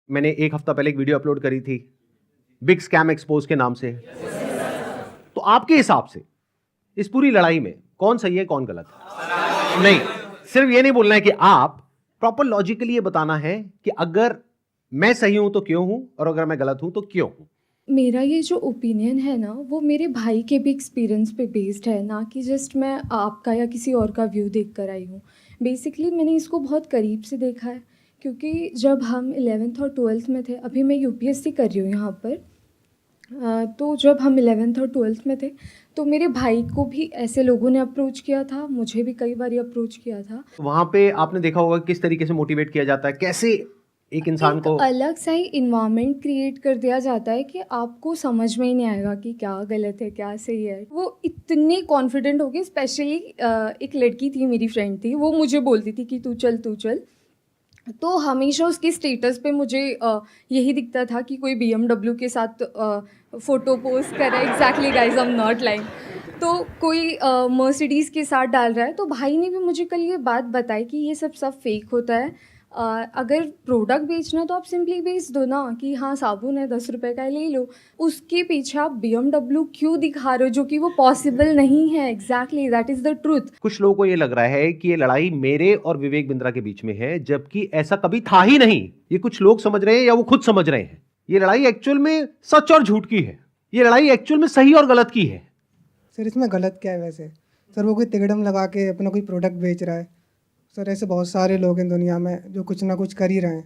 मैंने एक हफ्ता पहले एक वीडियो अपलोड करी थी बिग स्कैम एक्सपोज के नाम से। तो आपके हिसाब से इस पूरी लड़ाई में कौन सही है कौन गलत है? नहीं, सिर्फ ये नहीं बोलना है कि आप प्रॉपर लॉजिकली ये बताना है कि अगर मैं सही हूं तो क्यों हूं और अगर मैं गलत हूं तो क्यों हूं। मेरा ये जो ओपिनियन है ना, वो मेरे भाई के भी एक्सपीरियंस पे बेस्ड है, ना कि जस्ट मैं आपका या किसी और का व्यू देख कर आई हूँ। बेसिकली मैंने इसको बहुत करीब से देखा है, क्योंकि जब हम 11th और 12th में थे, अभी मैं यूपीएससी कर रही हूँ यहाँ पर, तो जब हम 11th और 12th में थे तो मेरे भाई को भी ऐसे लोगों ने अप्रोच किया था, मुझे भी कई बार अप्रोच किया था। वहां पे आपने देखा होगा किस तरीके से मोटिवेट किया जाता है, कैसे एक इंसान एक को अलग सा ही इन्वायरमेंट क्रिएट कर दिया जाता है कि आपको समझ में ही नहीं आएगा कि क्या गलत है क्या सही है। वो इतने कॉन्फिडेंट हो गए, स्पेशली एक लड़की थी, मेरी फ्रेंड थी, वो मुझे बोलती थी कि तू चल तू चल। तो हमेशा उसकी स्टेटस पे मुझे यही दिखता था कि कोई BMW के साथ फ़ोटो पोस्ट कर रहा है। Exactly guys, I am not lying. तो कोई मर्सिडीज़ के साथ डाल रहा है। तो भाई ने भी मुझे कल ये बात बताई कि ये सब फेक होता है। अगर प्रोडक्ट बेचना तो आप सिंपली बेच दो ना, कि हाँ साबुन है 10 रुपए का, ले लो। उसके पीछे आप BMW क्यों दिखा रहे हो, जो कि वो पॉसिबल नहीं है। Exactly, that is the truth. कुछ लोगों को ये लग रहा है कि ये लड़ाई मेरे और विवेक बिंद्रा के बीच में है, जबकि ऐसा कभी था ही नहीं। ये कुछ लोग समझ रहे हैं या वो खुद समझ रहे हैं। ये लड़ाई एक्चुअल में सच और झूठ की है। ये लड़ाई एक्चुअल में सही और गलत की है। सर इसमें गलत क्या है वैसे? सर वो कोई तिकड़म लगा के अपना कोई प्रोडक्ट बेच रहा है। सर ऐसे बहुत सारे लोग हैं दुनिया में जो कुछ ना कुछ कर ही रहे हैं,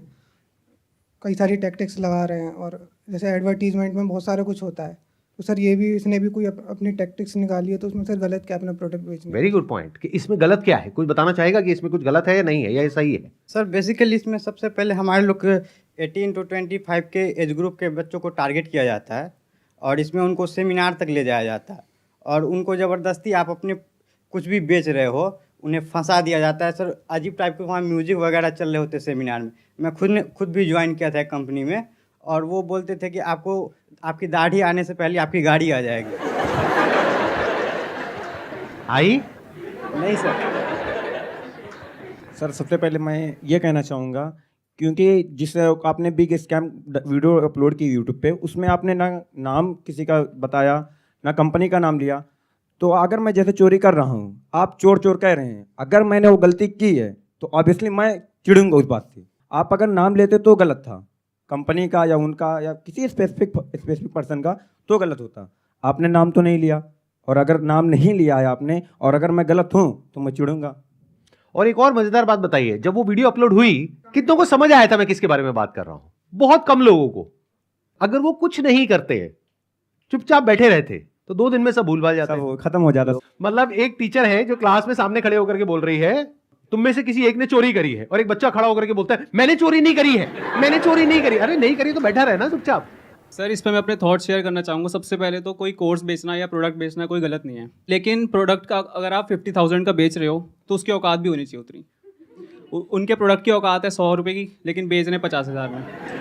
कई सारी टैक्टिक्स लगा रहे हैं। और जैसे एडवर्टीजमेंट में बहुत सारा कुछ होता है, तो सर ये भी इसने भी कोई अपनी टैक्टिक्स निकाली है, तो उसमें सर गलत क्या है अपना प्रोडक्ट बेचने वेरी गुड पॉइंट कि इसमें गलत क्या है। कोई बताना चाहेगा कि इसमें कुछ गलत है या नहीं है या ये सही है? सर बेसिकली इसमें सबसे पहले हमारे लोग 18 to 25 के एज ग्रुप के बच्चों को टारगेट किया जाता है और इसमें उनको सेमिनार तक ले जाया जाता है और उनको ज़बरदस्ती आप अपने कुछ भी बेच रहे हो उन्हें फंसा दिया जाता है। सर अजीब टाइप के वहाँ म्यूजिक वगैरह चल रहे होते सेमिनार में। मैं खुद भी ज्वाइन किया था कंपनी में और वो बोलते थे कि आपको आपकी दाढ़ी आने से पहले आपकी गाड़ी आ जाएगी। आई नहीं सर। सर सबसे पहले मैं ये कहना चाहूँगा, क्योंकि जिस आपने बिग स्कैम वीडियो अपलोड की यूट्यूब पे, उसमें आपने ना नाम किसी का बताया ना कंपनी का नाम लिया। तो अगर मैं जैसे चोरी कर रहा हूँ, आप चोर चोर कह रहे हैं, अगर मैंने वो गलती की है तो ऑब्वियसली मैं चिढ़ूंगा उस बात से। आप अगर नाम लेते तो गलत था, कंपनी का या उनका या किसी स्पेसिफिक पर्सन का, तो गलत होता। आपने नाम तो नहीं लिया, और अगर नाम नहीं लिया है आपने और अगर मैं गलत हूँ तो मैं चिढ़ूंगा। और एक और मजेदार बात बताइए, जब वो वीडियो अपलोड हुई कितनों को समझ आया था मैं किसके बारे में बात कर रहा हूं? बहुत कम लोगों को। अगर वो कुछ नहीं करते, चुपचाप बैठे रहते, तो 2 दिन में सब भूल भाल जाता सब खत्म हो जाता। मतलब एक टीचर है जो क्लास में सामने खड़े होकर के बोल रही है तुम में से किसी एक ने चोरी करी है, और एक बच्चा खड़ा होकर के बोलता है मैंने चोरी नहीं करी है, मैंने चोरी नहीं करी। अरे नहीं करी तो बैठा रहे ना चुपचाप। सर इस पर मैं अपने थॉट शेयर करना चाहूँगा। सबसे पहले तो कोई कोर्स बेचना या प्रोडक्ट बेचना कोई गलत नहीं है, लेकिन प्रोडक्ट का अगर आप 50,000 का बेच रहे हो तो उसकी औकात भी होनी चाहिए उतनी। उनके प्रोडक्ट की औकात है 100 रुपये की, लेकिन बेच रहे हैं 50,000 में।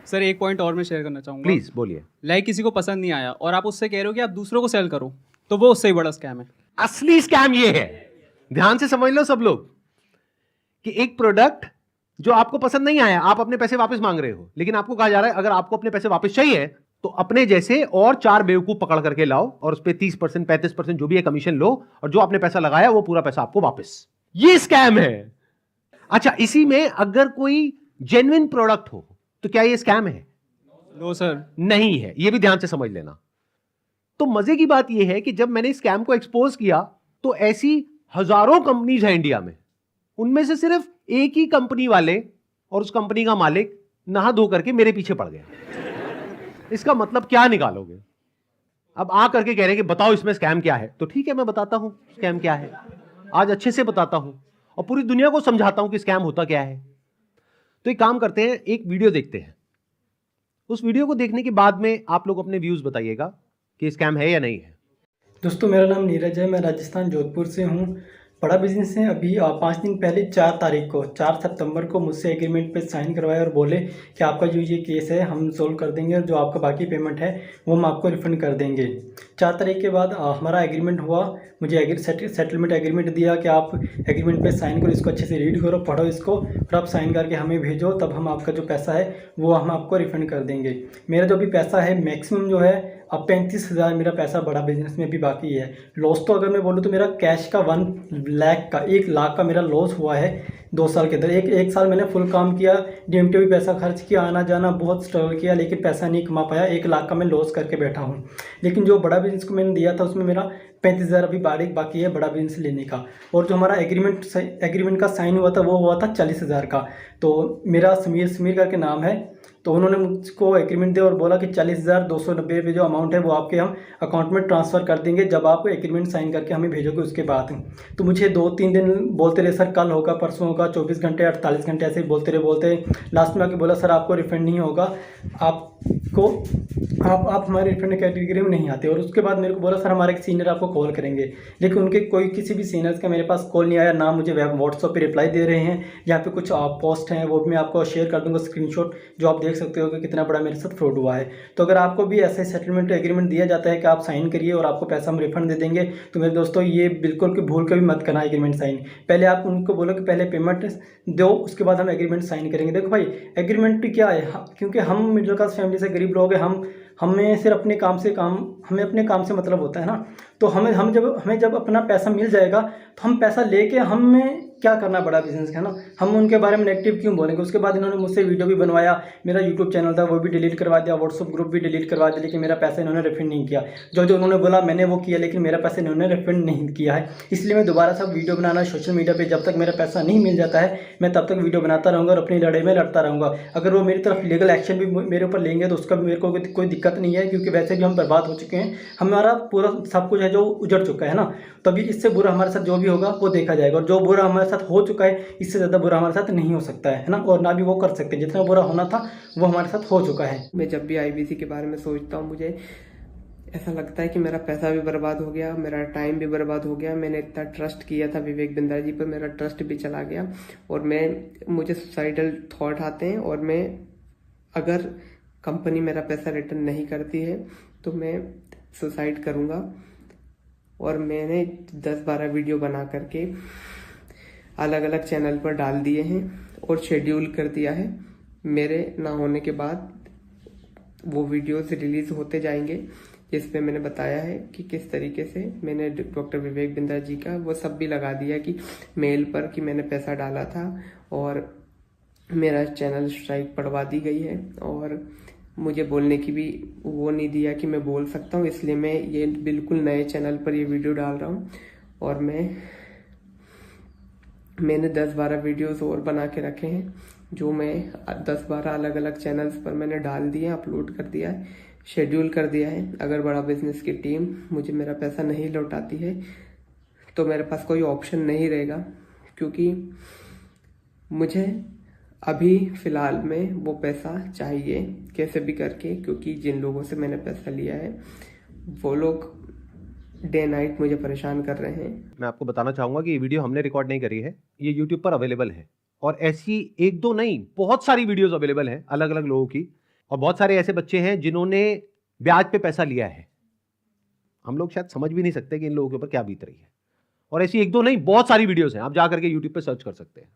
सर एक पॉइंट और मैं शेयर करना चाहूँगा। प्लीज बोलिए। लाइक किसी को पसंद नहीं आया और आप उससे कह रहे हो कि आप दूसरों को सेल करो, तो वो उससे ही बड़ा स्कैम है। असली स्कैम ये है, ध्यान से समझ लो सब लोग, कि एक प्रोडक्ट जो आपको पसंद नहीं आया, आप अपने पैसे वापस मांग रहे हो, लेकिन आपको कहा जा रहा है अगर आपको अपने पैसे वापस चाहिए तो अपने जैसे और 4 बेवकूफ पकड़ करके लाओ और उस पर 30% 35% जो भी है कमीशन लो, और जो आपने पैसा लगाया वो पूरा पैसा आपको वापस। ये स्कैम है। अच्छा, इसी में अगर कोई जेन्युइन प्रोडक्ट हो तो क्या ये स्कैम है? नो सर, नहीं है। ये भी ध्यान से समझ लेना। तो मजे की बात यह है कि जब मैंने स्कैम को एक्सपोज किया तो ऐसी हजारों कंपनीज हैं इंडिया में, उनमें से सिर्फ एक ही कंपनी वाले और उस कंपनी का मालिक नहा धो करके मेरे पीछे पड़ गया। इसका मतलब क्या निकालोगे? अब आ करके कह रहे हैं कि बताओ इसमें स्कैम क्या है, तो ठीक है मैं बताता हूं स्कैम क्या है। आज अच्छे से बताता हूं और पूरी दुनिया को समझाता हूं कि स्कैम होता क्या है। तो एक काम करते हैं, एक वीडियो देखते हैं। उस वीडियो को देखने के बाद में आप लोग अपने व्यूज बताइएगा कि स्कैम है या नहीं है। दोस्तों मेरा नाम नीरज है, मैं राजस्थान जोधपुर से हूँ। बड़ा बिजनेस है। अभी 5 दिन पहले 4 तारीख को 4 सितंबर को मुझसे एग्रीमेंट पे साइन करवाए और बोले कि आपका जो ये केस है हम सोल्व कर देंगे और जो आपका बाकी पेमेंट है वो हम आपको रिफंड कर देंगे। 4 तारीख के बाद हमारा एग्रीमेंट हुआ। मुझे सेटलमेंट एग्रीमेंट दिया कि आप एग्रीमेंट पे साइन करो, इसको अच्छे से रीड करो, पढ़ो इसको, फिर आप साइन करके हमें भेजो, तब हम आपका जो पैसा है वो हम आपको रिफ़ंड कर देंगे। मेरा जो भी पैसा है मैक्सिमम जो है अब 35,000 मेरा पैसा बड़ा बिजनेस में भी बाकी है। लॉस तो अगर मैं बोलूँ तो मेरा कैश का 1 लाख का मेरा लॉस हुआ है 2 साल के अंदर। एक साल मैंने फुल काम किया, DMT भी पैसा खर्च किया, आना जाना बहुत स्ट्रगल किया, लेकिन पैसा नहीं कमा पाया। 1 लाख का मैं लॉस करके बैठा हूँ। लेकिन जो बड़ा बिजनेस को मैंने दिया था उसमें मेरा 35,000 अभी बाकी है बड़ा बिजनेस लेने का। और जो हमारा एग्रीमेंट का साइन हुआ था वो हुआ था 40,000 का। तो मेरा समीर करके नाम है, तो उन्होंने मुझको एग्रीमेंट दिया और बोला कि 40,290 रुपये जो अमाउंट है वो आपके हम अकाउंट में ट्रांसफ़र कर देंगे जब आप एग्रीमेंट साइन करके हमें भेजोगे उसके बाद। तो मुझे 2-3 दिन बोलते रहे, सर कल होगा, परसों होगा, 24 घंटे 48 घंटे ऐसे ही बोलते लास्ट में आके बोला सर आपको रिफंड नहीं होगा, आप हमारे रिफंड कैटेगरी में नहीं आते। और उसके बाद मेरे को बोला सर हमारे एक सीनियर आपको कॉल करेंगे, लेकिन उनके किसी भी सीनियर्स का मेरे पास कॉल नहीं आया, ना मुझे व्हाट्सएप पे रिप्लाई दे रहे हैं। यहाँ पे कुछ पोस्ट हैं वो भी मैं आपको शेयर कर दूंगा स्क्रीनशॉट, जो आप देख सकते हो कि कितना बड़ा मेरे साथ फ्रॉड हुआ है। तो अगर आपको भी ऐसे सेटलमेंट एग्रीमेंट दिया जाता है कि आप साइन करिए और आपको पैसा हम रिफंड दे देंगे, तो मेरे दोस्तों ये बिल्कुल भी भूल कर भी मत करना एग्रीमेंट साइन। पहले आप उनको बोलो कि पहले पेमेंट दो, उसके बाद हम एग्रीमेंट साइन करेंगे। देखो भाई एग्रीमेंट क्या है, क्योंकि हम मिडिल क्लास फैमिली से गरीब लोग हैं, हमें सिर्फ अपने काम से मतलब होता है ना। तो हमें जब अपना पैसा मिल जाएगा तो हम पैसा लेके हमें क्या करना बड़ा बिजनेस है ना, हम उनके बारे में नेगेटिव क्यों बोलेंगे। उसके बाद इन्होंने मुझसे वीडियो भी बनवाया, मेरा यूट्यूब चैनल था वो भी डिलीट करवा दिया, व्हाट्सअप ग्रुप भी डिलीट करवा दिया, लेकिन मेरा पैसा इन्होंने रिफंड नहीं किया। जो उन्होंने बोला मैंने वो किया, लेकिन मेरा पैसा इन्होंने रिफंड नहीं किया है। इसलिए मैं दोबारा सब वीडियो बनाना सोशल मीडिया पर जब तक मेरा पैसा नहीं मिल जाता है मैं तब तक वीडियो बनाता रहूँगा और अपनी लड़ाई में लड़ता रहूँगा। अगर वो मेरी तरफ लीगल एक्शन भी मेरे ऊपर लेंगे तो उसका मेरे को कोई दिक्कत नहीं है, क्योंकि वैसे भी हम बर्बाद हो चुके हैं, हमारा पूरा सब कुछ है जो उजड़ चुका है ना। तभी इससे बुरा हमारे साथ जो भी होगा वो देखा जाएगा, और जो बुरा हमारे साथ हो चुका है इससे ज़्यादा बुरा हमारे साथ नहीं हो सकता है ना, और ना भी वो कर सकते। जितना बुरा होना था वो हमारे साथ हो चुका है। मैं जब भी IBC के बारे में सोचता हूँ मुझे ऐसा लगता है कि मेरा पैसा भी बर्बाद हो गया, मेरा टाइम भी बर्बाद हो गया। मैंने इतना ट्रस्ट किया था विवेक बिंद्रा जी पर, मेरा ट्रस्ट भी चला गया और मुझे सुसाइडल थॉट आते हैं। और मैं अगर कंपनी मेरा पैसा रिटर्न नहीं करती है तो मैं सुसाइड करूँगा। और मैंने 10-12 वीडियो बना करके अलग अलग चैनल पर डाल दिए हैं और शेड्यूल कर दिया है। मेरे ना होने के बाद वो वीडियोस रिलीज होते जाएंगे जिसमें मैंने बताया है कि किस तरीके से मैंने डॉक्टर विवेक बिंद्रा जी का वो सब भी लगा दिया कि मेल पर कि मैंने पैसा डाला था, और मेरा चैनल स्ट्राइक पड़वा दी गई है। और मुझे बोलने की भी वो नहीं दिया कि मैं बोल सकता हूँ, इसलिए मैं ये बिल्कुल नए चैनल पर ये वीडियो डाल रहा हूँ। और मैंने 10-12 वीडियोस और बना के रखे हैं जो मैं 10-12 अलग अलग चैनल्स पर मैंने डाल दिए, अपलोड कर दिया है, शेड्यूल कर दिया है। अगर बड़ा बिजनेस की टीम मुझे मेरा पैसा नहीं लौटाती है तो मेरे पास कोई ऑप्शन नहीं रहेगा, क्योंकि मुझे अभी फ़िलहाल में वो पैसा चाहिए कैसे भी करके, क्योंकि जिन लोगों से मैंने पैसा लिया है वो लोग डे नाइट मुझे परेशान कर रहे हैं। मैं आपको बताना चाहूँगा कि ये वीडियो हमने रिकॉर्ड नहीं करी है, ये यूट्यूब पर अवेलेबल है, और ऐसी 1-2 नहीं बहुत सारी वीडियोस अवेलेबल हैं अलग अलग लोगों की। और बहुत सारे ऐसे बच्चे हैं जिन्होंने ब्याज पे पैसा लिया है, हम लोग शायद समझ भी नहीं सकते कि इन लोगों के ऊपर क्या बीत रही है। और ऐसी 1-2 नहीं बहुत सारी वीडियोस हैं, आप जा करके यूट्यूब पे सर्च कर सकते हैं।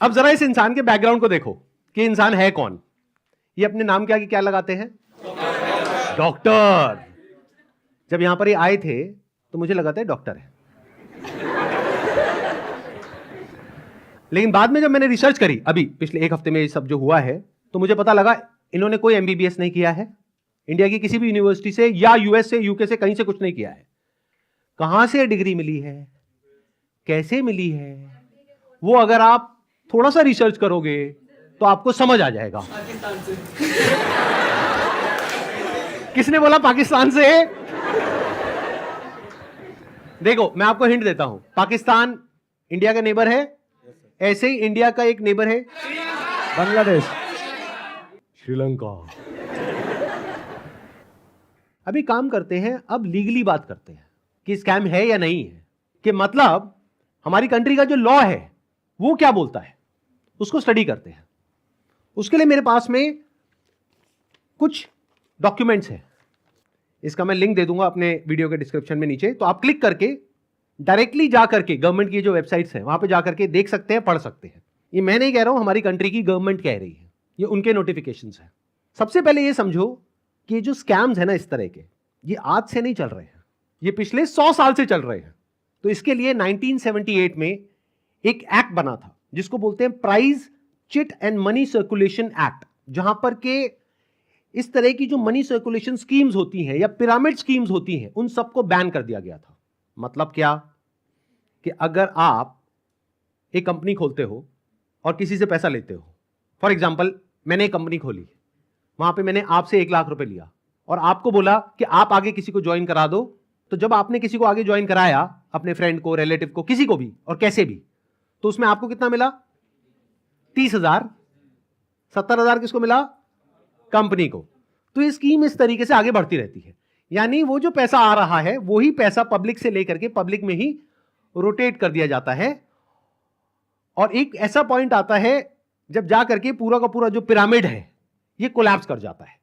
अब जरा इस इंसान के बैकग्राउंड को देखो कि इंसान है कौन। ये अपने नाम के आगे क्या लगाते हैं? डॉक्टर। जब यहां पर ये आए थे तो मुझे लगा था डॉक्टर है, लेकिन बाद में जब मैंने रिसर्च करी अभी पिछले 1 हफ्ते में ये सब जो हुआ है, तो मुझे पता लगा इन्होंने कोई MBBS नहीं किया है, इंडिया की किसी भी यूनिवर्सिटी से या US से UK से कहीं से कुछ नहीं किया है। कहां से डिग्री मिली है, कैसे मिली है, वो अगर आप थोड़ा सा रिसर्च करोगे तो आपको समझ आ जाएगा। पाकिस्तान से। किसने बोला पाकिस्तान से? देखो मैं आपको हिंट देता हूं, पाकिस्तान इंडिया का नेबर है, ऐसे ही इंडिया का एक नेबर है बांग्लादेश, श्रीलंका। अभी काम करते हैं, अब लीगली बात करते हैं कि स्कैम है या नहीं है। कि मतलब हमारी कंट्री का जो लॉ है वो क्या बोलता है, उसको स्टडी करते हैं। उसके लिए मेरे पास में कुछ डॉक्यूमेंट्स हैं, इसका मैं लिंक दे दूंगा अपने वीडियो के डिस्क्रिप्शन में नीचे, तो आप क्लिक करके डायरेक्टली जा करके गवर्नमेंट की जो वेबसाइट्स हैं वहां पे जा करके देख सकते हैं, पढ़ सकते हैं। ये मैं नहीं कह रहा हूं, हमारी कंट्री की गवर्नमेंट कह रही है, ये उनके नोटिफिकेशंस हैं। सबसे पहले ये समझो कि जो स्कैम्स है ना इस तरह के, ये आज से नहीं चल रहे हैं, ये पिछले 100 साल से चल रहे हैं। तो इसके लिए 1978 में एक एक्ट बना था जिसको बोलते हैं prize chit and money circulation act, जहां पर के इस तरह की जो मनी सर्कुलेशन स्कीम्स होती हैं या पिरामिड स्कीम्स होती हैं उन सबको बैन कर दिया गया था। मतलब क्या कि अगर आप एक कंपनी खोलते हो और किसी से पैसा लेते हो, फॉर एग्जांपल मैंने एक कंपनी खोली, वहां पे मैंने आपसे 1 लाख रुपए लिया और आपको बोला कि आप आगे किसी को ज्वाइन करा दो, तो जब आपने किसी को आगे ज्वाइन कराया, अपने फ्रेंड को, रिलेटिव को, किसी को भी और कैसे भी, तो उसमें आपको कितना मिला? 30,000। 70,000 किसको मिला? कंपनी को। तो ये स्कीम इस तरीके से आगे बढ़ती रहती है, यानी वो जो पैसा आ रहा है वही पैसा पब्लिक से लेकर के पब्लिक में ही रोटेट कर दिया जाता है। और एक ऐसा पॉइंट आता है जब जा करके पूरा का पूरा जो पिरामिड है ये कोलैप्स कर जाता है।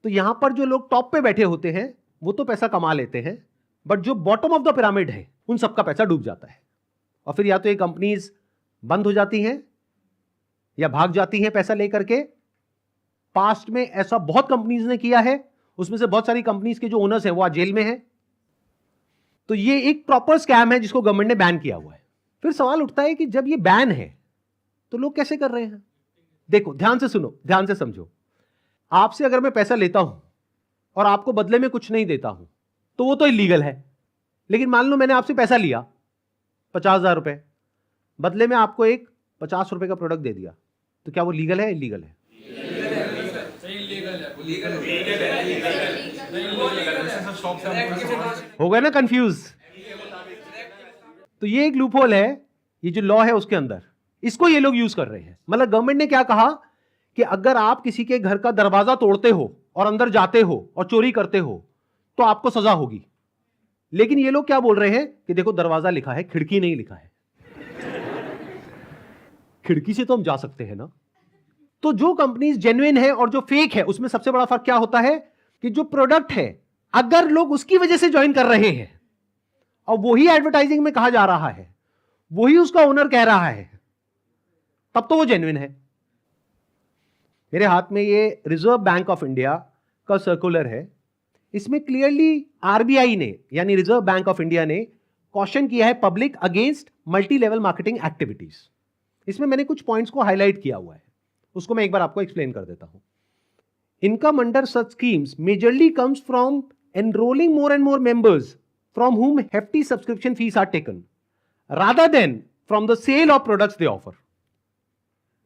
तो यहां पर जो लोग टॉप पे बैठे होते हैं वो तो पैसा कमा लेते हैं, बट जो बॉटम ऑफ द पिरामिड है उन सबका पैसा डूब जाता है। और फिर या तो ये कंपनीज बंद हो जाती हैं या भाग जाती हैं पैसा लेकर के। पास्ट में ऐसा बहुत कंपनीज ने किया है, उसमें से बहुत सारी कंपनीज के जो ओनर्स हैं वो आज जेल में हैं। तो ये एक प्रॉपर स्कैम है जिसको गवर्नमेंट ने बैन किया हुआ है। फिर सवाल उठता है कि जब ये बैन है तो लोग कैसे कर रहे हैं? देखो, ध्यान से सुनो, ध्यान से समझो। आपसे अगर मैं पैसा लेता हूं और आपको बदले में कुछ नहीं देता हूं तो वो तो इलीगल है। लेकिन मान लो मैंने आपसे पैसा लिया 50,000 रुपए, बदले में आपको एक 50 रुपए का प्रोडक्ट दे दिया, तो क्या वो लीगल है? इलीगल है? हो गया ना कंफ्यूज? तो ये एक लूपहोल है, ये जो लॉ है उसके अंदर, इसको ये लोग यूज कर रहे हैं। मतलब गवर्नमेंट ने क्या कहा कि अगर आप किसी के घर का दरवाजा तोड़ते हो और अंदर जाते हो और चोरी करते हो तो आपको सजा होगी। लेकिन ये लोग क्या बोल रहे हैं कि देखो दरवाजा लिखा है, खिड़की नहीं लिखा है। खिड़की से तो हम जा सकते हैं ना। तो जो कंपनीज जेन्युइन है और जो फेक है उसमें सबसे बड़ा फर्क क्या होता है कि जो प्रोडक्ट है अगर लोग उसकी वजह से ज्वाइन कर रहे हैं और वही एडवर्टाइजिंग में कहा जा रहा है, वही उसका ओनर कह रहा है, तब तो वो जेन्युइन है। मेरे हाथ में ये रिजर्व बैंक ऑफ इंडिया का सर्कुलर है। इसमें क्लियरली आरबीआई ने यानी रिजर्व बैंक ऑफ इंडिया ने कॉशन किया है public against multi level marketing activities. इसमें मैंने कुछ पॉइंट्स को हाईलाइट किया हुआ है, उसको मैं एक बार आपको एक्सप्लेन कर देता हूं। Income under such schemes majorly comes from enrolling more and more members from whom hefty subscription fees are taken rather than from the sale of products they offer।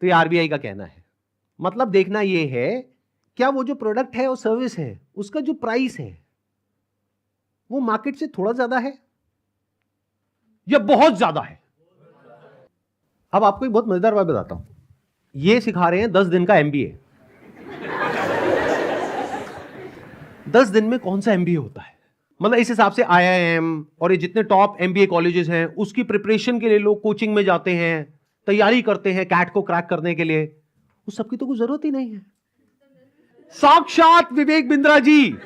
तो ये आरबीआई का कहना है। मतलब देखना ये है क्या वो जो प्रोडक्ट है और सर्विस है उसका जो प्राइस है वो मार्केट से थोड़ा ज्यादा है या बहुत ज्यादा है। अब आपको एक बहुत मजेदार बात बताता हूं। ये सिखा रहे हैं 10 दिन का एमबीए। 10 दिन में कौन सा एमबीए होता है? मतलब इस हिसाब से आईआईएम और ये जितने टॉप एमबीए कॉलेजेस हैं उसकी प्रिपरेशन के लिए लोग कोचिंग में जाते हैं, तैयारी करते हैं कैट को क्रैक करने के लिए, उस सबकी तो कोई जरूरत ही नहीं है। साक्षात विवेक बिंद्रा जी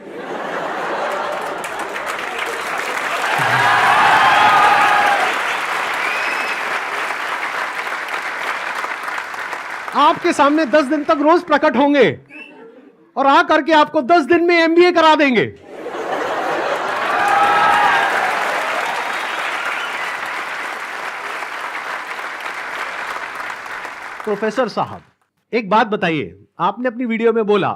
आपके सामने 10 दिन तक रोज प्रकट होंगे और आ करके आपको 10 दिन में एमबीए करा देंगे। प्रोफेसर साहब, एक बात बताइए, आपने अपनी वीडियो में बोला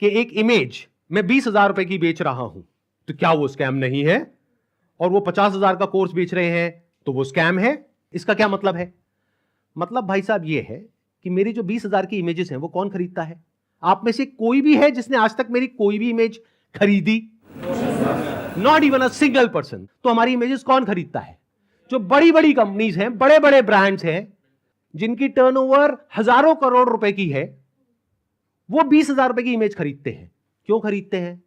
कि एक इमेज मैं 20,000 रुपए की बेच रहा हूं, तो क्या वो स्कैम नहीं है? और वो 50,000 का कोर्स बेच रहे हैं तो वो स्कैम है? इसका क्या मतलब है? मतलब भाई साहब ये है कि मेरी जो 20,000 की इमेजेस हैं वो कौन खरीदता है? आप में से कोई भी है जिसने आज तक मेरी कोई भी इमेज खरीदी? Not even a single person. तो हमारी इमेजेस कौन खरीदता है? जो बड़ी बड़ी कंपनीज हैं, बड़े बड़े ब्रांड्स हैं, जिनकी टर्नओवर हजारों करोड़ रुपए की है, वो 20,000 रुपए की इमेज खरीदते हैं। क्यों खरीदते हैं?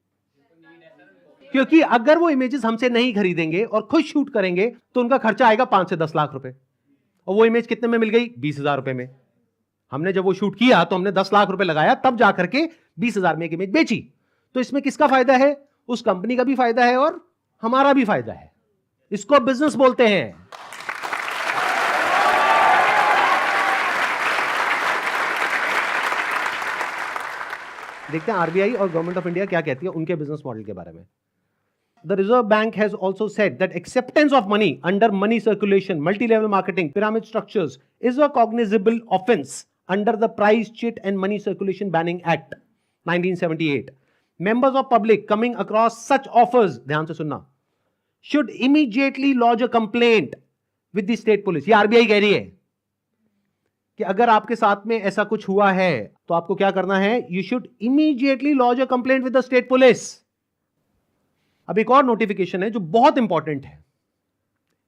क्योंकि अगर वो इमेजेस हमसे नहीं खरीदेंगे और खुद शूट करेंगे तो उनका खर्चा आएगा 5 से 10 लाख रुपए, और वो इमेज कितने में मिल गई? 20,000 रुपए में। हमने जब वो शूट किया तो हमने 10 लाख रुपए लगाया, तब जाकर के 20,000 में एक इमेज बेची। तो इसमें किसका फायदा है? उस कंपनी का भी फायदा है और हमारा भी फायदा है। इसको बिजनेस बोलते हैं। देखते हैं आरबीआई और गवर्नमेंट ऑफ इंडिया क्या कहती है उनके बिजनेस मॉडल के बारे में। The Reserve Bank has also said that acceptance of money under money circulation, multi-level marketing, pyramid structures is a cognizable offense under the Price Cheat and Money Circulation Banning Act 1978. Members of public coming across such offers, ध्यान से सुनना, should immediately lodge a complaint with the state police. ये RBI कह रही है कि अगर आपके साथ में ऐसा कुछ हुआ है तो आपको क्या करना है? You should immediately lodge a complaint with the state police. अब एक और नोटिफिकेशन है जो बहुत इंपॉर्टेंट है,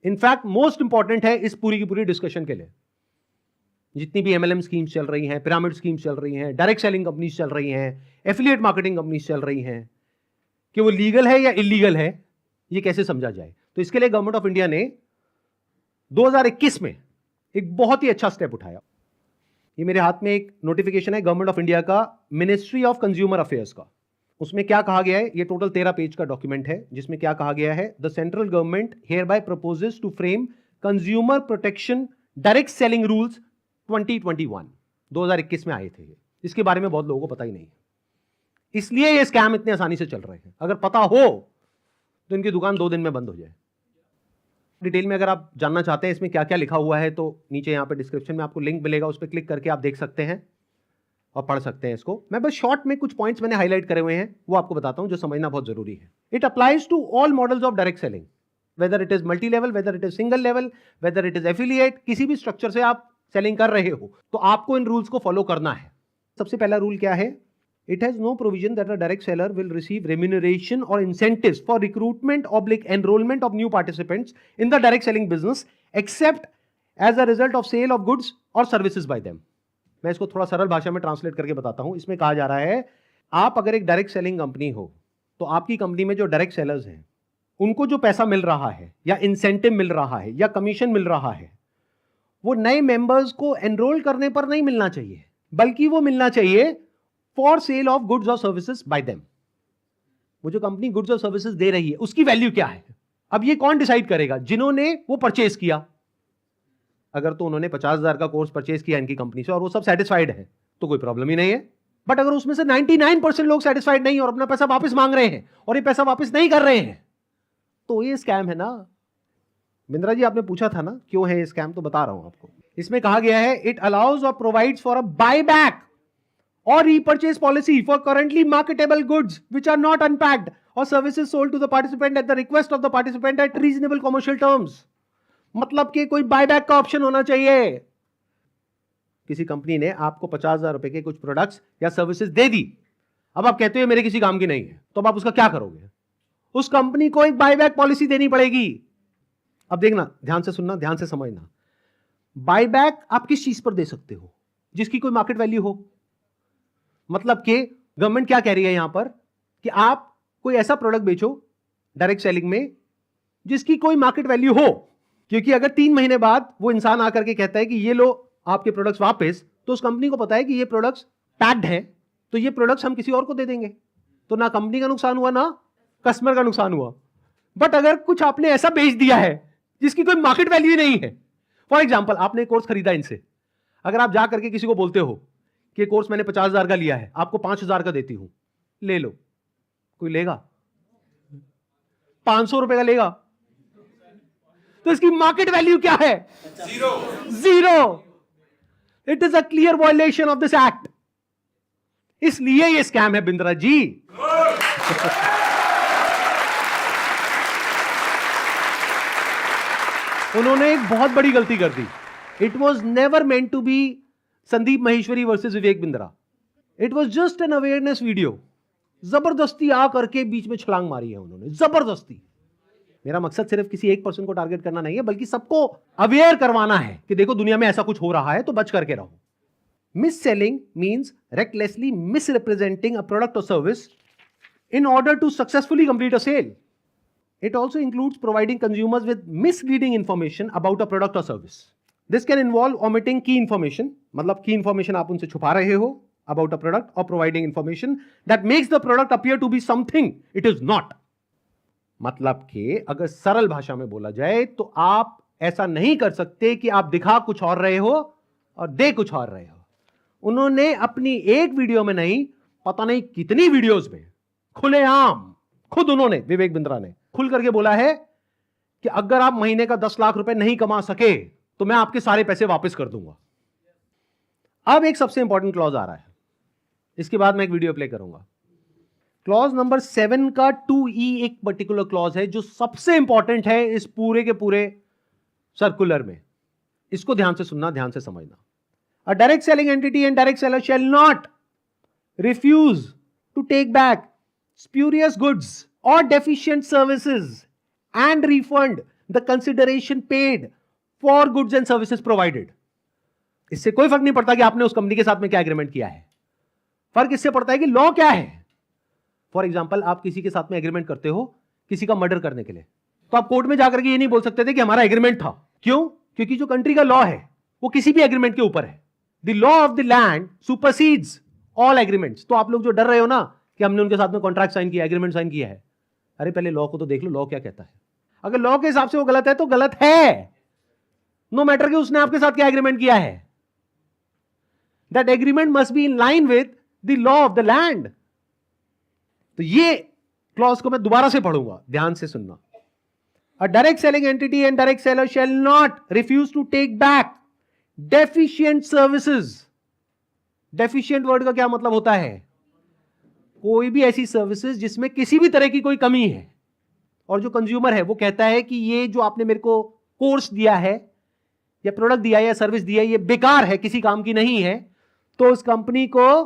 इनफैक्ट मोस्ट इंपॉर्टेंट है इस पूरी की पूरी डिस्कशन के लिए। जितनी भी एमएलएम स्कीम्स चल रही हैं, पिरामिड स्कीम्स चल रही हैं, डायरेक्ट सेलिंग कंपनीज चल रही हैं, एफिलिएट मार्केटिंग कंपनीज चल रही हैं, कि वो लीगल है या इलीगल है, ये कैसे समझा जाए। तो इसके लिए गवर्नमेंट ऑफ इंडिया ने 2021 में एक बहुत ही अच्छा स्टेप उठाया। ये मेरे हाथ में एक नोटिफिकेशन है गवर्नमेंट ऑफ इंडिया का, मिनिस्ट्री ऑफ कंज्यूमर अफेयर्स का। उसमें क्या कहा गया है? ये टोटल 13 पेज का डॉक्यूमेंट है, जिसमें क्या कहा गया है? The central government hereby proposes to frame consumer protection direct selling rules 2021। 2021 में आए थे ये। इसके बारे में बहुत लोगों को पता ही नहीं है, इसलिए ये स्कैम इतने आसानी से चल रहे हैं। अगर पता हो तो इनकी दुकान 2 दिन में बंद हो जाए। डिटेल में अगर आप जानना चाहते हैं इसमें क्या क्या लिखा हुआ है तो नीचे यहाँ पे डिस्क्रिप्शन में आपको लिंक मिलेगा, उस पर क्लिक करके आप देख सकते हैं और पढ़ सकते हैं इसको। मैं बस शॉर्ट में कुछ पॉइंट्स मैंने हाईलाइट करे हुए हैं, वो आपको बताता हूं जो समझना बहुत जरूरी है। It applies to all models of direct selling, whether it is multi level, whether it is single level, whether it is affiliate, किसी भी स्ट्रक्चर से आप सेलिंग कर रहे हो तो आपको इन रूल्स को फॉलो करना है। सबसे पहला रूल क्या है? It has no provision that a direct seller will receive remuneration और incentives for recruitment oblique enrolment of new participants in the direct selling business except as a result of sale of goods और services by them. मैं इसको थोड़ा सरल भाषा में translate करके बताता हूं। इसमें कहा जा रहा है, आप अगर एक डायरेक्ट सेलिंग कंपनी हो तो आपकी कंपनी में जो डायरेक्ट सेलर्स हैं उनको जो पैसा मिल रहा है या इंसेंटिव मिल रहा है या कमीशन मिल रहा है, वो नए मेंबर्स को एनरोल करने पर नहीं मिलना चाहिए, बल्कि वो मिलना चाहिए फॉर सेल ऑफ गुड्स और सर्विसेज बाय देम। वो जो कंपनी गुड्स और सर्विसेज दे रही है उसकी वैल्यू क्या है? अब ये कौन डिसाइड करेगा? जिन्होंने वो परचेज किया। अगर तो उन्होंने 50,000 का कोर्स परचेज किया इनकी कंपनी से और वो सब सेटिस्फाइड है तो कोई प्रॉब्लम ही नहीं है। बट अगर उसमें से 99% लोग सेटिस्फाइड नहीं और अपना पैसा वापस मांग रहे हैं और ये पैसा वापस नहीं कर रहे हैं तो ये स्कैम है ना। बिंद्रा जी आपने पूछा था ना क्यों है ये स्कैम, तो बता रहा हूं आपको। इसमें कहा गया है, इट अलाउज और provides for a buy back or repurchase policy for currently marketable goods which are not unpacked or services sold to the participant at the request of the participant at reasonable commercial terms। मतलब कि कोई buyback का option होना चाहिए। किसी company ने आपको 50,000 रुपए के कुछ प्रोडक्ट्स या सर्विसेज दे दी, अब आप कहते हो मेरे किसी काम की नहीं है, तो अब आप उसका क्या करोगे? उस कंपनी को एक बायबैक पॉलिसी देनी पड़ेगी। अब देखना, ध्यान से सुनना, ध्यान से समझना। बायबैक आप किस चीज पर दे सकते हो? जिसकी कोई मार्केट वैल्यू हो। मतलब कि गवर्नमेंट क्या कह रही है यहां पर कि आप कोई ऐसा प्रोडक्ट बेचो डायरेक्ट सेलिंग में जिसकी कोई मार्केट वैल्यू हो, क्योंकि अगर 3 महीने बाद वो इंसान आकर के कहता है कि ये लो आपके प्रोडक्ट्स वापस, तो उस कंपनी को पता है कि ये प्रोडक्ट्स पैक्ड हैं, तो ये प्रोडक्ट्स हम किसी और को दे देंगे, तो ना कंपनी का नुकसान हुआ ना कस्टमर का नुकसान हुआ। बट अगर कुछ आपने ऐसा बेच दिया है जिसकी कोई मार्केट वैल्यू नहीं है, फॉर एग्जाम्पल आपने कोर्स खरीदा इनसे, अगर आप जा करके किसी को बोलते हो कि कोर्स मैंने 50,000 का लिया है, आपको 5,000 का देती हूं, ले लो, कोई लेगा? 500 रुपए का लेगा? तो इसकी मार्केट वैल्यू क्या है? Zero. It is a clear violation of this act. इसलिए ये स्कैम है बिंद्रा जी। उन्होंने एक बहुत बड़ी गलती कर दी। It was never meant to be Sandeep Maheshwari versus Vivek Bindra. It was just an awareness video. जबरदस्ती आकर के बीच में छलांग मारी है उन्होंने, जबरदस्ती। मेरा मकसद सिर्फ किसी एक पर्सन को टारगेट करना नहीं है, बल्कि सबको अवेयर करवाना है कि देखो दुनिया में ऐसा कुछ हो रहा है, तो बच करके रहो। Miss selling means recklessly misrepresenting a product or service in order to successfully complete a sale. It also includes providing consumers with misleading information about a product or service. This can involve omitting key information, मतलब key information आप उनसे छुपा रहे हो about a product, or providing information that makes the product appear to be something it is not. मतलब कि अगर सरल भाषा में बोला जाए तो आप ऐसा नहीं कर सकते कि आप दिखा कुछ और रहे हो और दे कुछ और रहे हो। उन्होंने अपनी एक वीडियो में नहीं, पता नहीं कितनी वीडियोस में खुलेआम खुद उन्होंने, विवेक बिंद्रा ने खुल करके बोला है कि अगर आप महीने का 10 लाख रुपए नहीं कमा सके तो मैं आपके सारे पैसे वापस कर दूंगा। अब एक सबसे इंपॉर्टेंट क्लॉज आ रहा है, इसके बाद मैं एक वीडियो प्ले करूंगा। क्लॉज नंबर 7 का 2E एक पर्टिकुलर क्लॉज है जो सबसे इंपॉर्टेंट है इस पूरे के पूरे सर्कुलर में। इसको ध्यान से सुनना, ध्यान से समझना। A direct selling entity and direct seller shall not refuse to take back spurious goods or deficient services and refund the consideration paid for goods and services provided. इससे कोई फर्क नहीं पड़ता कि आपने उस कंपनी के साथ में क्या एग्रीमेंट किया है, फर्क इससे पड़ता है कि लॉ क्या है। फॉर एग्जाम्पल, आप किसी के साथ में एग्रीमेंट करते हो किसी का मर्डर करने के लिए, तो आप कोर्ट में जाकर के ये नहीं बोल सकते थे कि हमारा एग्रीमेंट था। क्यों? क्योंकि जो कंट्री का लॉ है वो किसी भी एग्रीमेंट के ऊपर है। The law of the land supersedes all agreements. तो आप लोग जो डर रहे हो ना कि हमने उनके साथ में कॉन्ट्रैक्ट साइन किया, एग्रीमेंट साइन किया है, अरे पहले लॉ को तो देख लो, लॉ क्या कहता है। अगर लॉ के हिसाब से वो गलत है तो गलत है, नो मैटर कि उसने आपके साथ क्या एग्रीमेंट किया है। That agreement must be in line with the law of the land. तो ये क्लॉज को मैं दोबारा से पढ़ूंगा, ध्यान से सुनना। A direct selling entity and direct seller shall not refuse to take back deficient services. Deficient word का क्या मतलब होता है? कोई भी ऐसी सर्विसेज जिसमें किसी भी तरह की कोई कमी है और जो कंज्यूमर है वो कहता है कि ये जो आपने मेरे को कोर्स दिया है या प्रोडक्ट दिया है या सर्विस दिया है ये बेकार है, किसी काम की नहीं है, तो उस कंपनी को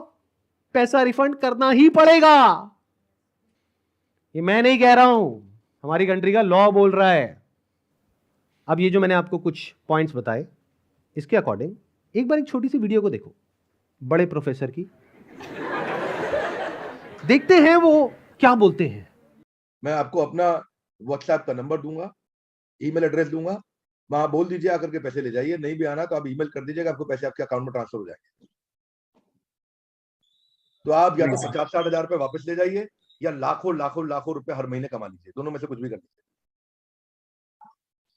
पैसा रिफंड करना ही पड़ेगा। ये मैं नहीं कह रहा हूं, हमारी कंट्री का लॉ बोल रहा है। अब ये जो मैंने आपको कुछ पॉइंट्स बताए, इसके अकॉर्डिंग एक बार एक छोटी सी वीडियो को देखो, बड़े प्रोफेसर की, देखते हैं वो क्या बोलते हैं। मैं आपको अपना व्हाट्सएप का नंबर दूंगा, ईमेल एड्रेस दूंगा, वहां बोल दीजिए आकर के पैसे ले जाइए। नहीं भी आना तो आप ईमेल कर दीजिएगा, आपको पैसे आपके अकाउंट में ट्रांसफर हो जाएंगे। तो आप या तो 50-60 हजार रुपए वापस ले जाइए या लाखों लाखों लाखों रुपए हर महीने कमा लीजिए, दोनों में से कुछ भी कर लीजिए।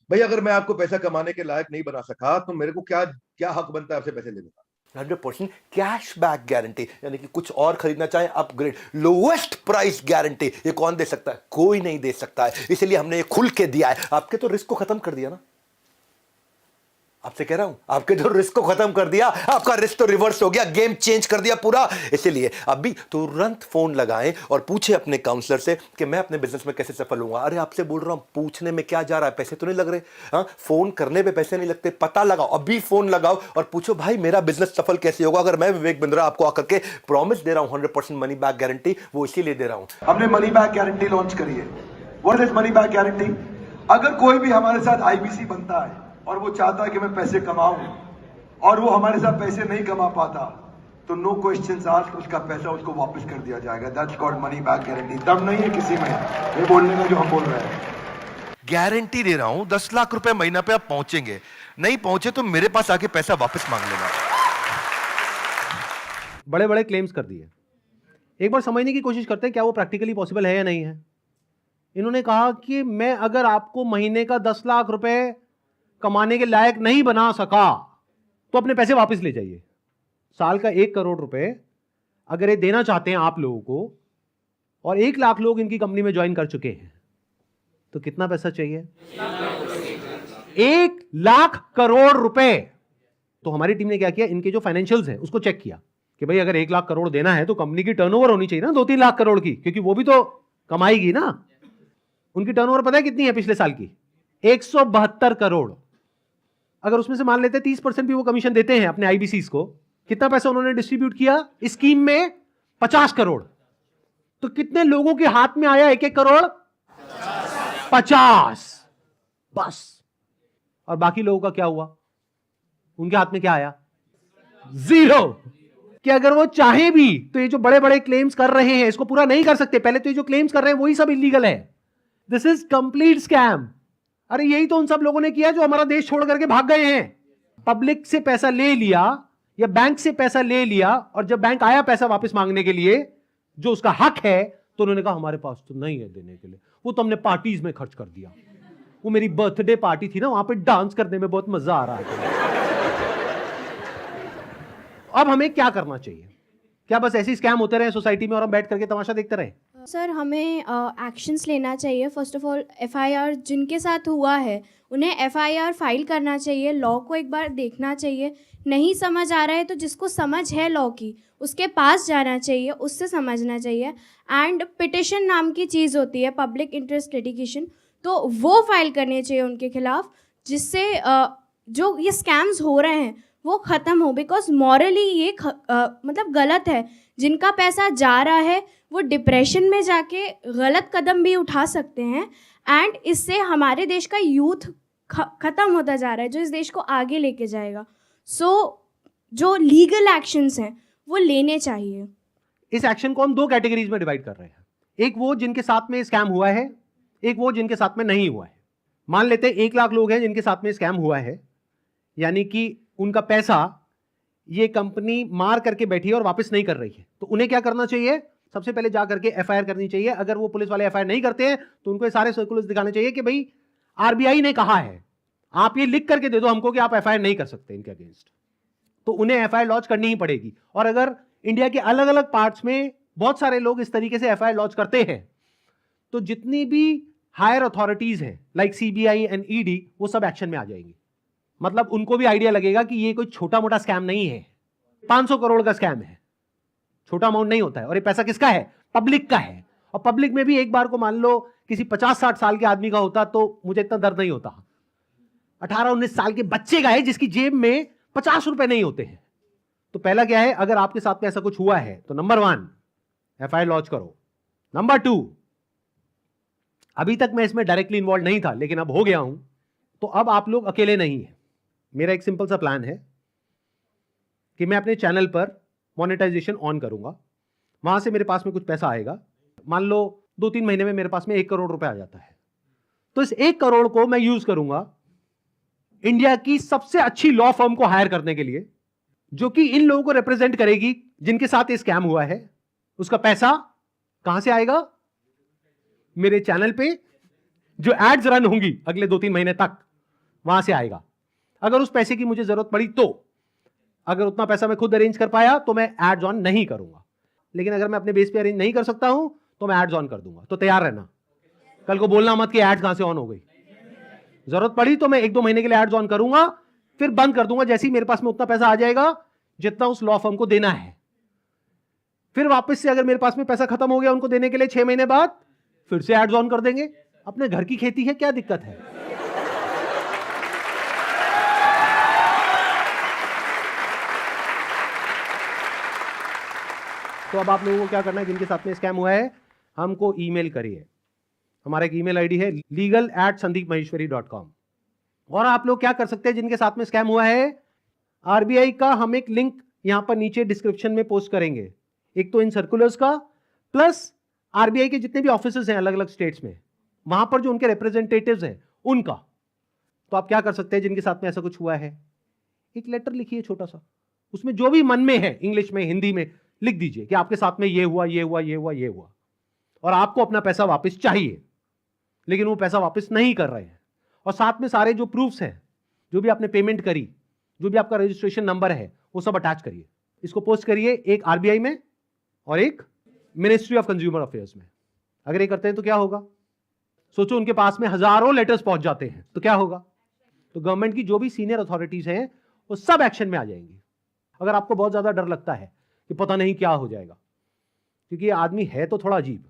भाई अगर मैं आपको पैसा कमाने के लायक नहीं बना सका तो मेरे को क्या हक बनता है आपसे पैसे लेने का? 100% कैश बैक गारंटी, यानी कि कुछ और खरीदना चाहे अपग्रेड, लोएस्ट प्राइस गारंटी। ये कौन दे सकता है? कोई नहीं दे सकता है, इसलिए हमने ये खुल के दिया है। आपके तो रिस्क को खत्म कर दिया ना, आपसे कह रहा हूं, आपके जो रिस्क को खत्म कर दिया, आपका रिस्क तो रिवर्स हो गया, गेम चेंज कर दिया पूरा। इसीलिए अभी तुरंत फोन लगाएं और पूछे अपने काउंसलर से कि मैं अपने बिजनेस में कैसे सफल होऊंगा। अरे आपसे बोल रहा हूं, पूछने में क्या जा रहा है, पैसे तो नहीं लग रहे। हाँ, फोन करने पे पैसे नहीं लगते, पता लगाओ, अभी फोन लगाओ और पूछो भाई मेरा बिजनेस सफल कैसे होगा। अगर मैं विवेक बिंद्रा आपको आकर के प्रॉमिस दे रहा हूं 100% मनी बैक गारंटी, वो इसीलिए दे रहा हूं। हमने मनी बैक गारंटी लॉन्च करी है। What is money back guarantee? अगर कोई भी हमारे साथ आईबीसी बनता है और वो चाहता है कि मैं पैसे कमाऊं और वो हमारे साथ पैसे नहीं कमा पाता, तो नो क्वेश्चंस आस्क्ड, उसका पैसा उसको वापस कर दिया जाएगा। That's called money back guarantee. दम नहीं है किसी में ये बोलने में जो हम बोल रहे हैं। गारंटी दे रहा हूं 10 लाख रुपए महीना पे आप पहुंचेंगे, नहीं पहुंचे तो मेरे पास आके पैसा वापस मांग लेना। बड़े बड़े क्लेम्स कर दिए, एक बार समझने की कोशिश करते हैं क्या वो प्रैक्टिकली पॉसिबल है या नहीं है। इन्होंने कहा कि मैं अगर आपको महीने का 10 लाख रुपए कमाने के लायक नहीं बना सका तो अपने पैसे वापस ले जाइए। साल का 1 करोड़ रुपए अगर ये देना चाहते हैं आप लोगों को और 1 लाख लोग इनकी कंपनी में ज्वाइन कर चुके हैं, तो कितना पैसा चाहिए? 1 लाख करोड़ रुपए। तो हमारी टीम ने क्या किया, इनके जो फाइनेंशियल्स हैं उसको चेक किया कि भाई अगर 1 लाख करोड़ देना है तो कंपनी की टर्नओवर होनी चाहिए ना 2-3 लाख करोड़ की, क्योंकि वो भी तो कमाएगी ना। उनकी टर्नओवर पता है कितनी है पिछले साल की? 172 करोड़। अगर उसमें से मान लेते 30% भी वो कमीशन देते हैं अपने आईबीसीज को, कितना पैसा उन्होंने डिस्ट्रीब्यूट किया इस स्कीम में? 50 करोड़। तो कितने लोगों के हाथ में आया 1-1 करोड़? 50 बस। और बाकी लोगों का क्या हुआ? उनके हाथ में क्या आया? 0। कि अगर वो चाहे भी तो ये जो बड़े बड़े क्लेम्स कर रहे हैं इसको पूरा नहीं कर सकते। पहले तो ये जो क्लेम्स कर रहे हैं वही सब इलीगल है। This is complete scam. अरे यही तो उन सब लोगों ने किया जो हमारा देश छोड़ करके भाग गए हैं। पब्लिक से पैसा ले लिया या बैंक से पैसा ले लिया, और जब बैंक आया पैसा वापस मांगने के लिए जो उसका हक है, तो उन्होंने कहा हमारे पास तो नहीं है देने के लिए, वो तो हमने पार्टीज में खर्च कर दिया। वो मेरी बर्थडे पार्टी थी ना, वहां पे डांस करने में बहुत मजा आ रहा था। अब हमें क्या करना चाहिए? क्या बस ऐसे स्कैम होते रहे सोसाइटी में और हम बैठ करके तमाशा देखते रहे? सर, हमें एक्शंस लेना चाहिए। फर्स्ट ऑफ ऑल एफआईआर जिनके साथ हुआ है उन्हें एफआईआर फाइल करना चाहिए। लॉ को एक बार देखना चाहिए। नहीं समझ आ रहा है तो जिसको समझ है लॉ की उसके पास जाना चाहिए, उससे समझना चाहिए। एंड पिटिशन नाम की चीज़ होती है, पब्लिक इंटरेस्ट लिटिगेशन, तो वो फाइल करनी चाहिए उनके खिलाफ, जिससे जो ये स्कैम्स हो रहे हैं वो ख़त्म हो। बिकॉज मॉरली ये मतलब गलत है। जिनका पैसा जा रहा है वो डिप्रेशन में जाके गलत कदम भी उठा सकते हैं, एंड इससे हमारे देश का यूथ ख़त्म होता जा रहा है जो इस देश को आगे लेके जाएगा। सो जो लीगल एक्शंस हैं वो लेने चाहिए। इस एक्शन को हम दो कैटेगरीज में डिवाइड कर रहे हैं। एक वो जिनके साथ में स्कैम हुआ है, एक वो जिनके साथ में नहीं हुआ है। मान लेते हैं 1 लाख लोग हैं जिनके साथ में स्कैम हुआ है, यानी कि उनका पैसा ये कंपनी मार करके बैठी है और वापस नहीं कर रही है। तो उन्हें क्या करना चाहिए? सबसे पहले जा करके एफआईआर करनी चाहिए। अगर वो पुलिस वाले एफआईआर नहीं करते हैं तो उनको सारे सर्कुलर्स दिखाने चाहिए कि भाई आरबीआई ने कहा है, आप ये लिख करके दे दो हमको कि आप एफआईआर नहीं कर सकते इनके अगेंस्ट। तो उन्हें एफआईआर लॉन्च करनी ही पड़ेगी। और अगर इंडिया के अलग अलग पार्ट्स में बहुत सारे लोग इस तरीके से एफआईआर लॉन्च करते हैं, तो जितनी भी हायर अथॉरिटीज हैं लाइक सीबीआई एंड ईडी, वो सब एक्शन में आ जाएंगी। मतलब उनको भी आइडिया लगेगा कि ये कोई छोटा मोटा स्कैम नहीं है, 500 करोड़ का स्कैम है, छोटा अमाउंट नहीं होता है। और ये पैसा किसका है? पब्लिक का है। और पब्लिक में भी एक बार को मान लो किसी 50-60 साल के आदमी का होता तो मुझे इतना दर्द नहीं होता। 18-19 साल के बच्चे का है जिसकी जेब में 50 रुपए नहीं होते हैं। तो पहला क्या है, अगर आपके साथ में ऐसा कुछ हुआ है तो नंबर 1 एफआईआर लॉन्च करो। नंबर 2, अभी तक मैं इसमें डायरेक्टली इन्वॉल्व नहीं था लेकिन अब हो गया हूं, तो अब आप लोग अकेले नहीं हैं। मेरा एक सिंपल सा प्लान है कि मैं अपने चैनल पर मोनेटाइजेशन ऑन करूंगा। वहां से मेरे पास में कुछ पैसा आएगा। मान लो 2-3 महीने में मेरे पास में 1 करोड़ रुपए आ जाता है। तो इस 1 करोड़ को मैं यूज करूंगा इंडिया की सबसे अच्छी लॉ फर्म को हायर करने के लिए, जो कि इन लोगों को रिप्रेजेंट करेगी जिनके साथ ये स्कैम हुआ है। उसका पैसा कहां से आएगा? मेरे चैनल पे जो एड्स रन होंगी अगले 2-3 महीने तक, वहां से आएगा। अगर उस पैसे की मुझे जरूरत पड़ी तो, अगर उतना पैसा मैं खुद अरेंज कर पाया तो मैं एड्स ऑन नहीं करूंगा। लेकिन अगर मैं अपने बेस पे अरेंज नहीं कर सकता हूं तो मैं एड्स ऑन कर दूंगा। तो तैयार रहना, कल को बोलना मत कि एड्स कहां से ऑन हो गई। जरूरत पड़ी तो मैं 1-2 महीने के लिए एड्स ऑन करूंगा, फिर बंद कर दूंगा जैसे ही मेरे पास में उतना पैसा आ जाएगा जितना उस लॉ फर्म को देना है। फिर वापस से अगर मेरे पास में पैसा खत्म हो गया उनको देने के लिए 6 महीने बाद, फिर से एड्स ऑन कर देंगे। अपने घर की खेती है, क्या दिक्कत है? तो अब आप लोगों को क्या करना है, जिनके साथ में स्कैम हुआ है हमको ईमेल करिए। हमारा एक ईमेल आईडी है legal@sandeepmaheshwari.com। और आप लोग क्या कर सकते हैं जिनके साथ में स्कैम हुआ है, आरबीआई का हम एक लिंक यहां पर नीचे डिस्क्रिप्शन में पोस्ट करेंगे। एक तो इन सर्कुलर्स का, प्लस आरबीआई के जितने भी ऑफिसेज हैं अलग अलग स्टेट्स में, वहां पर जो उनके रिप्रेजेंटेटिव्स हैं उनका। तो आप क्या कर सकते हैं जिनके साथ में ऐसा कुछ हुआ है, एक लेटर लिखिए छोटा सा, उसमें जो भी मन में है इंग्लिश में हिंदी में लिख दीजिए कि आपके साथ में ये हुआ, ये हुआ, ये हुआ, ये हुआ, और आपको अपना पैसा वापस चाहिए, लेकिन वो पैसा वापस नहीं कर रहे हैं। और साथ में सारे जो प्रूफ्स हैं, जो भी आपने पेमेंट करी, जो भी आपका रजिस्ट्रेशन नंबर है, वो सब अटैच करिए। इसको पोस्ट करिए, एक आरबीआई में और एक मिनिस्ट्री ऑफ कंज्यूमर अफेयर्स में। अगर ये करते हैं तो क्या होगा? सोचो उनके पास में हजारों लेटर्स पहुंच जाते हैं तो क्या होगा? तो गवर्नमेंट की जो भी सीनियर अथॉरिटीज हैं वो सब एक्शन में आ जाएंगी। अगर आपको बहुत ज्यादा डर लगता है कि पता नहीं क्या हो जाएगा, क्योंकि ये आदमी है तो थोड़ा अजीब।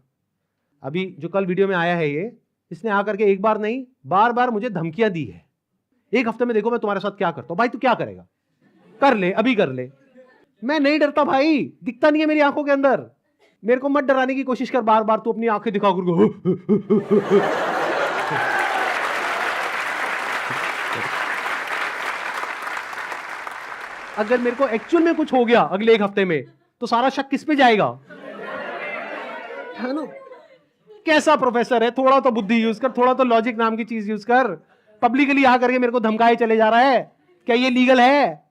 अभी जो कल वीडियो में आया है ये, इसने आकर के एक बार नहीं बार बार मुझे धमकियां दी है, 1 हफ्ते में देखो मैं तुम्हारे साथ क्या करता हूं। भाई तू क्या करेगा? कर ले, अभी कर ले। मैं नहीं डरता भाई, दिखता नहीं है मेरी आंखों के अंदर। मेरे को मत डराने की कोशिश कर बार बार, तू अपनी आंखें दिखा कर। अगर मेरे को एक्चुअल में कुछ हो गया अगले 1 हफ्ते में, तो सारा शक किस पे जाएगा? है ना? कैसा प्रोफेसर है? थोड़ा तो बुद्धि यूज कर, थोड़ा तो लॉजिक नाम की चीज यूज कर। पब्लिकली आ करके मेरे को धमकाए चले जा रहा है, क्या ये लीगल है?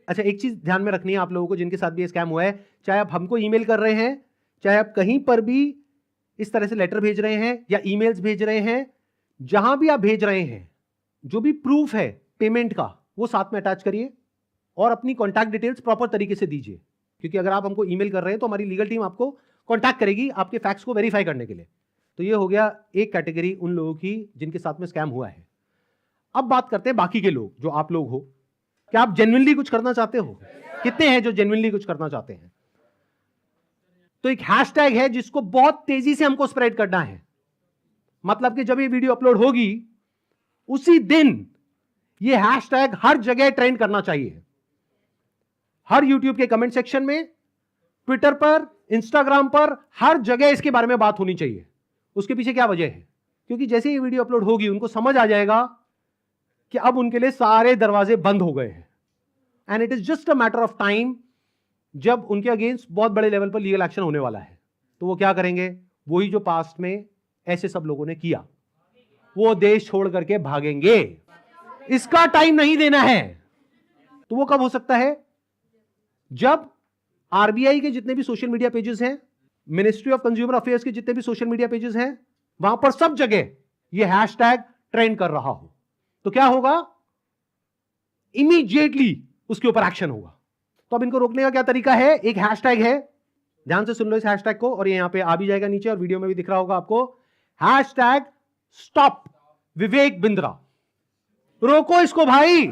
अच्छा, एक चीज ध्यान में रखनी है आप लोगों को जिनके साथ भी स्कैम हुआ है, चाहे आप हमको ईमेल कर रहे हैं, चाहे आप कहीं पर भी इस तरह से लेटर भेज रहे हैं या ईमेल्स भेज रहे हैं, जहां भी आप भेज रहे हैं, जो भी प्रूफ है पेमेंट का वो साथ में अटैच करिए और अपनी कॉन्टैक्ट डिटेल्स प्रॉपर तरीके से दीजिए, क्योंकि अगर आप हमको ईमेल कर रहे हैं तो हमारी लीगल टीम आपको कॉन्टैक्ट करेगी आपके फैक्ट्स को वेरीफाई करने के लिए। तो ये हो गया एक कैटेगरी उन लोगों की जिनके साथ में स्कैम हुआ है। अब बात करते हैं बाकी के लोग, जो आप लोग हो। क्या आप जेन्युइनली कुछ करना चाहते हो? कितने हैं जो जेन्युइनली कुछ करना चाहते हैं? तो एक हैशटैग है जिसको बहुत तेजी से हमको स्प्रेड करना है। मतलब कि जब ये वीडियो अपलोड होगी उसी दिन ये हैशटैग हर जगह ट्रेंड करना चाहिए। हर यूट्यूब के कमेंट सेक्शन में, ट्विटर पर, इंस्टाग्राम पर, हर जगह इसके बारे में बात होनी चाहिए। उसके पीछे क्या वजह है? क्योंकि जैसे ये वीडियो अपलोड होगी उनको समझ आ जाएगा कि अब उनके लिए सारे दरवाजे बंद हो गए हैं, and it is just a matter of time जब उनके अगेंस्ट बहुत बड़े लेवल पर लीगल एक्शन होने वाला है। तो वो क्या करेंगे? वही जो पास्ट में ऐसे सब लोगों ने किया, वो देश छोड़ करके भागेंगे। इसका टाइम नहीं देना है। तो वो कब हो सकता है? जब आरबीआई के जितने भी सोशल मीडिया पेजेस हैं, मिनिस्ट्री ऑफ कंज्यूमर अफेयर्स के जितने भी सोशल मीडिया पेजेस हैं, वहां पर सब जगह ये हैशटैग ट्रेंड कर रहा हो, तो क्या होगा? इमीडिएटली उसके ऊपर एक्शन होगा। तो अब इनको रोकने का क्या तरीका है? एक हैशटैग है, ध्यान से सुन लो इस हैशटैग को, और ये यहां पे आ भी जाएगा नीचे और वीडियो में भी दिख रहा होगा आपको। Hashtag stop Vivek Bindra. रोको इसको भाई।